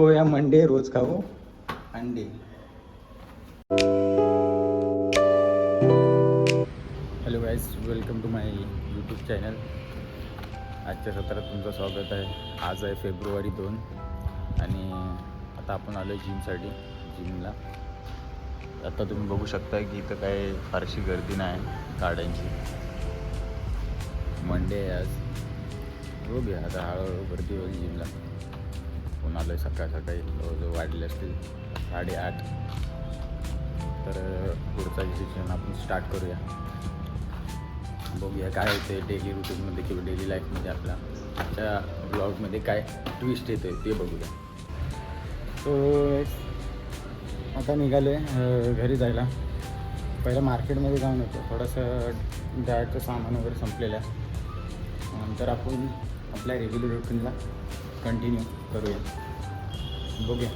हो या मंडे रोज खाओ अंडे. Hello guys, welcome to my YouTube channel. आजच्या सत्रात तुमचं स्वागत आहे. आज आहे फेब्रुवारी 2 आणि आता आपण आलो आहे जिमला. आता तुम्ही बघू शकता की इथं काय फारशी गर्दी नाही गाड्यांची. मंडे आहे आज. बघूया आता हळूहळू गर्दी होईल जिमला. कोण आलं आहे सकाळी जवळजवळ वाढले असतील 8:30. तर पुढचा डिसिजन आपण स्टार्ट करूया. बघूया काय होते डेली रुटीनमध्ये किंवा डेली लाईफमध्ये आपल्या आजच्या ब्लॉगमध्ये काय ट्विस्ट येतो आहे ते बघूया. तो आता निघालो आहे घरी जायला. पहिलं मार्केटमध्ये जाऊन येतो, थोडंसं डायटचं सामान वगैरे संपलेलं आहे. नंतर आपण आपल्या रेग्युलर रुटीनला कंटिन्यू करूया. बघूया.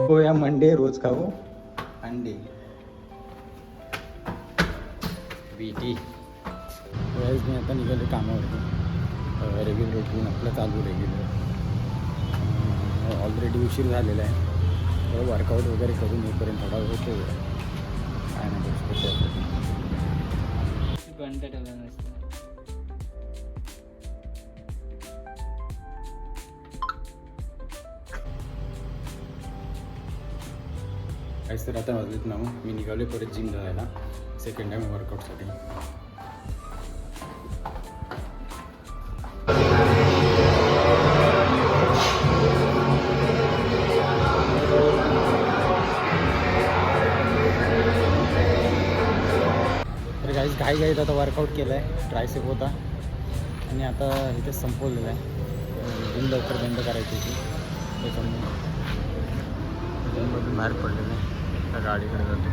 हो या मंडे रोज खाओ अंडे. बीटी वेळेस मी आता निघालो कामावरती. रेग्युलर रुटीन आपलं चालू रेग्युलर. ऑलरेडी उशीर झालेला आहे. वर्कआउट वगैरे करून येईपर्यंत थोडा वेळ होतो. काय नाही घंटा ठेवला नसतं. काहीच तर आता वाजलेत ना. मी निघालो परत जिम जायला सेकंड टाईम वर्कआउटसाठी. तर काहीच घाईत आता वर्कआउट केलं आहे. ट्रायसेप होता आणि आता इथे संपवलेलं आहे. जिम लवकर बंद करायची होती त्याच्यामुळे जिममधून बाहेर पडलेलं आहे. त्या गाडीकडे जातो.